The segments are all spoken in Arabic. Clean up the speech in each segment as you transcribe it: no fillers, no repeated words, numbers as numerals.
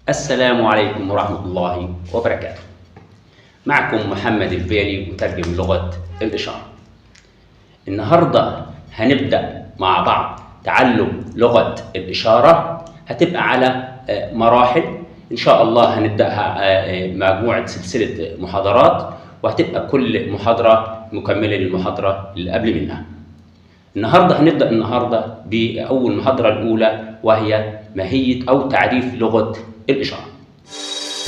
السلام عليكم ورحمة الله وبركاته. معكم محمد الفيلي مترجم لغة الإشارة. النهاردة هنبدأ مع بعض تعلم لغة الإشارة، هتبقى على مراحل إن شاء الله. هنبدأها مجموعة سلسلة محاضرات، وهتبقى كل محاضرة مكملة للمحاضرة اللي قبل منها. النهاردة هنبدأ بأول محاضرة الأولى، وهي ماهية أو تعريف لغة الإشارة.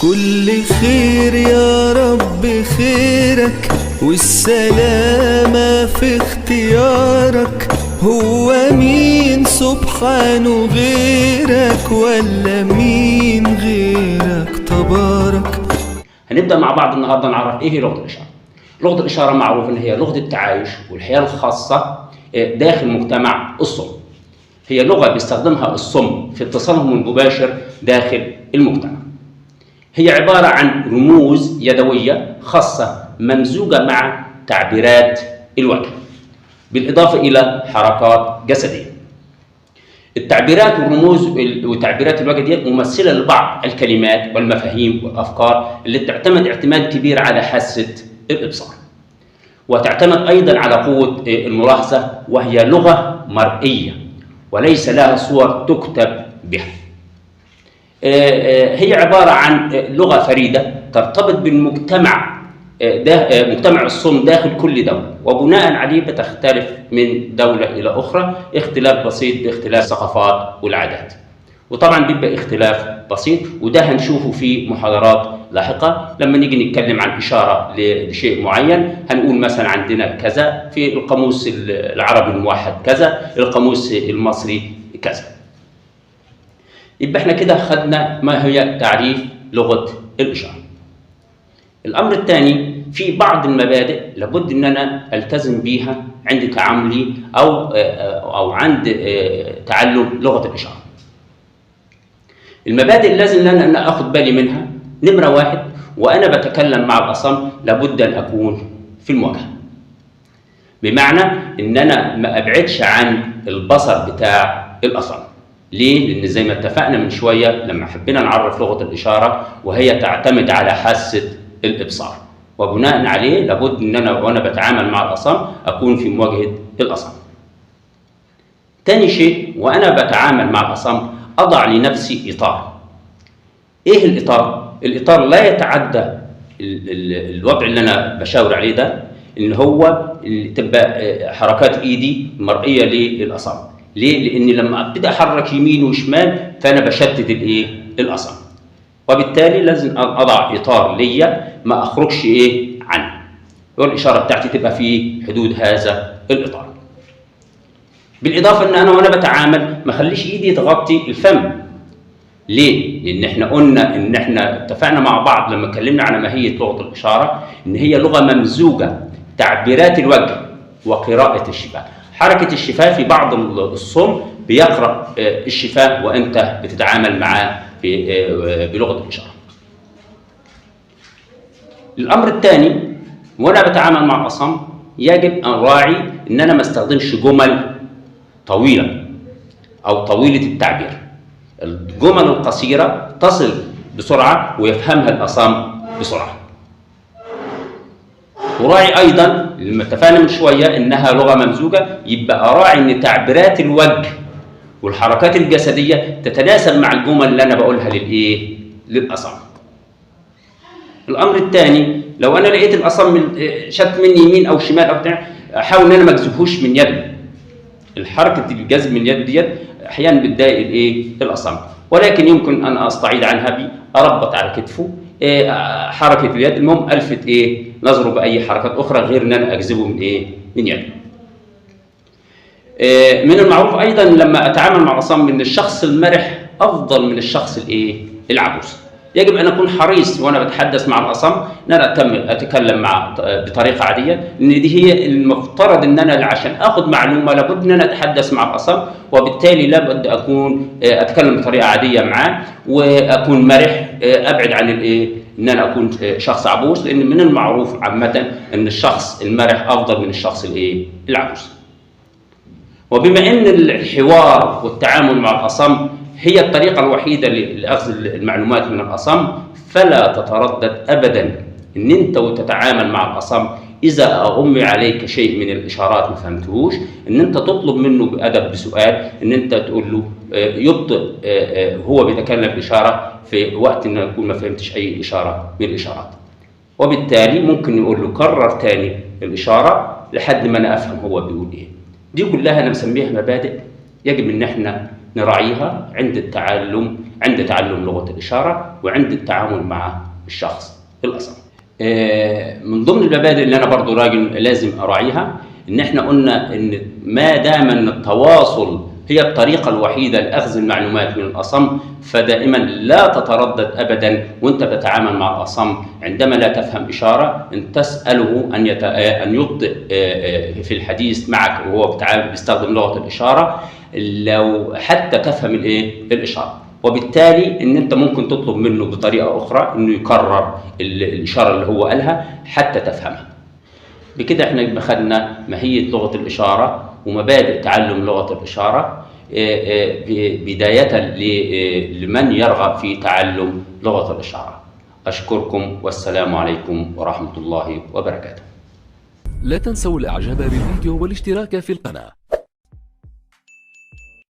كل خير يا رب خيرك، والسلامة في اختيارك. هو مين سبحانه غيرك، ولا مين غيرك تبارك؟ هنبدأ مع بعض النهاردة نعرف إيه هي لغة الإشارة. لغة الإشارة معروف إن هي لغة التعايش والحياة الخاصة داخل مجتمع الصم. هي لغة بيستخدمها الصم في اتصالهم المباشر داخل المجتمع. هي عبارة عن رموز يدوية خاصة ممزوجة مع تعبيرات الوجه، بالإضافة إلى حركات جسدية. التعبيرات والرموز وتعبيرات الوجه دي ممثلة لبعض الكلمات والمفاهيم والأفكار اللي تعتمد اعتماد كبير على حاسة الإبصار، وتعتمد أيضا على قوة الملاحظة، وهي لغة مرئية وليس لها صور تكتب بها. هي عبارة عن لغة فريدة ترتبط بالمجتمع، مجتمع الصم داخل كل دولة، وبناء عليه بتختلف من دولة إلى أخرى اختلاف بسيط باختلاف الثقافات والعادات. وطبعا بيبقى اختلاف بسيط، وده هنشوفه في محاضرات لاحقة. لما نيجي نتكلم عن إشارة لشيء معين هنقول مثلا عندنا كذا في القاموس العربي الموحد، كذا القاموس المصري كذا. يبقى احنا كده خدنا ما هي تعريف لغة الإشارة. الأمر الثاني، في بعض المبادئ لابد ان انا التزم بيها عند تعاملي او عند تعلم لغة الإشارة. المبادئ لازم ان انا اخد بالي منها. نمرة واحد، وانا بتكلم مع الأصم لابد ان اكون في المواجهة، بمعنى ان انا ما ابعدش عن البصر بتاع الأصم. ليه؟ لأن زي ما اتفقنا من شوية لما حبينا نعرف لغة الإشارة، وهي تعتمد على حاسة الإبصار، وبناء عليه لابد ان انا وانا بتعامل مع الأصم اكون في مواجهة الأصم. تاني شيء، وانا بتعامل مع الأصم اضع لنفسي اطار. ايه الاطار؟ الاطار لا يتعدى الوضع اللي انا بشاور عليه ده، ان هو تبقى حركات ايدي مرئية للأصم. ليه؟ لأني لما ابتدي احرك يمين وشمال فانا بشتت الأصم، وبالتالي لازم اضع اطار ليا ما اخرجش عنه، والاشاره بتاعتي تبقى في حدود هذا الاطار. بالاضافه ان انا وانا بتعامل ما اخليش ايدي تغطي الفم. ليه؟ لان احنا قلنا ان احنا اتفقنا مع بعض لما اتكلمنا على ماهيه لغه الاشاره ان هي لغه ممزوجه تعبيرات الوجه وقراءه الشفاه. حركه الشفاه في بعض الصم بيقرا الشفاه وانت بتتعامل معاه بلغة الإشارة. الأمر الثاني، وأنا بتعامل مع الأصم يجب أن أراعي أن أنا ما استخدمش جمل طويلة أو طويلة التعبير. الجمل القصيرة تصل بسرعة ويفهمها الأصم بسرعة. أراعي أيضا لما اتفقنا من شوية أنها لغة ممزوجة، يبقى أراعي أن تعبيرات الوجه والحركات الجسدية تتناسب مع الجمل اللي أنا بقولها للأصم. الأمر الثاني، لو أنا لقيت الأصم شت مني يمين أو شمال أو بتاع، أحاول إن أنا ما أجذبهوش من يدي. الحركة الجذب من يد ديت أحيانا بتضايق الأصم، ولكن يمكن أن أستعيد عنها أربط على كتفه، حركة اليد، المهم ألفت نظره بأي حركات أخرى غير إن أنا أجذبه من يدي. من المعروف أيضا لما أتعامل مع الأصم أن الشخص المرح أفضل من الشخص العبوس. يجب أن أكون حريص وأنا بتحدث مع الأصم أن أنا أتكلم بطريقة عادية، لأن دي هي المفترض أن أنا عشان أخذ معلومة لابد أن أنا أتحدث مع الأصم، وبالتالي لابد أكون أتكلم بطريقة عادية معاه وأكون مرح، أبعد عن أن أنا أكون شخص عبوس، لأن من المعروف عامة أن الشخص المرح أفضل من الشخص العبوس. وبما أن الحوار والتعامل مع الأصم هي الطريقة الوحيدة لأخذ المعلومات من الأصم، فلا تتردد أبدا إن أنت وتتعامل مع الأصم إذا أغمي عليك شيء من الإشارات ما فهمتهوش، إن أنت تطلب منه بأدب بسؤال، إن أنت تقول له يبطئ هو بيتكلم بإشارة في وقت إنه يكون ما فهمتش أي إشارة من الإشارات، وبالتالي ممكن نقول له كرر تاني الإشارة لحد ما أنا أفهم هو بيقول إيه. دي كلها أنا مسميها مبادئ يجب إن إحنا نراعيها عند تعلم لغة الإشارة وعند التعامل مع الشخص الأصم. من ضمن المبادئ اللي أنا برضو لازم أراعيها، إن إحنا قلنا إن ما دام إن التواصل هي الطريقة الوحيدة لأخذ المعلومات من الأصم، فدائما لا تتردد أبدا وأنت بتتعامل مع الأصم عندما لا تفهم إشارة أن تسأله أن يبطئ في الحديث معك وهو بيستخدم لغة الإشارة لو حتى تفهم الإشارة، وبالتالي ان انت ممكن تطلب منه بطريقه اخرى انه يكرر الاشاره اللي هو قالها حتى تفهمها. بكده احنا خدنا ماهيه لغه الاشاره ومبادئ تعلم لغه الاشاره بدايه لمن يرغب في تعلم لغه الاشاره. اشكركم والسلام عليكم ورحمه الله وبركاته. لا تنسوا الاعجاب بالفيديو والاشتراك في القناه.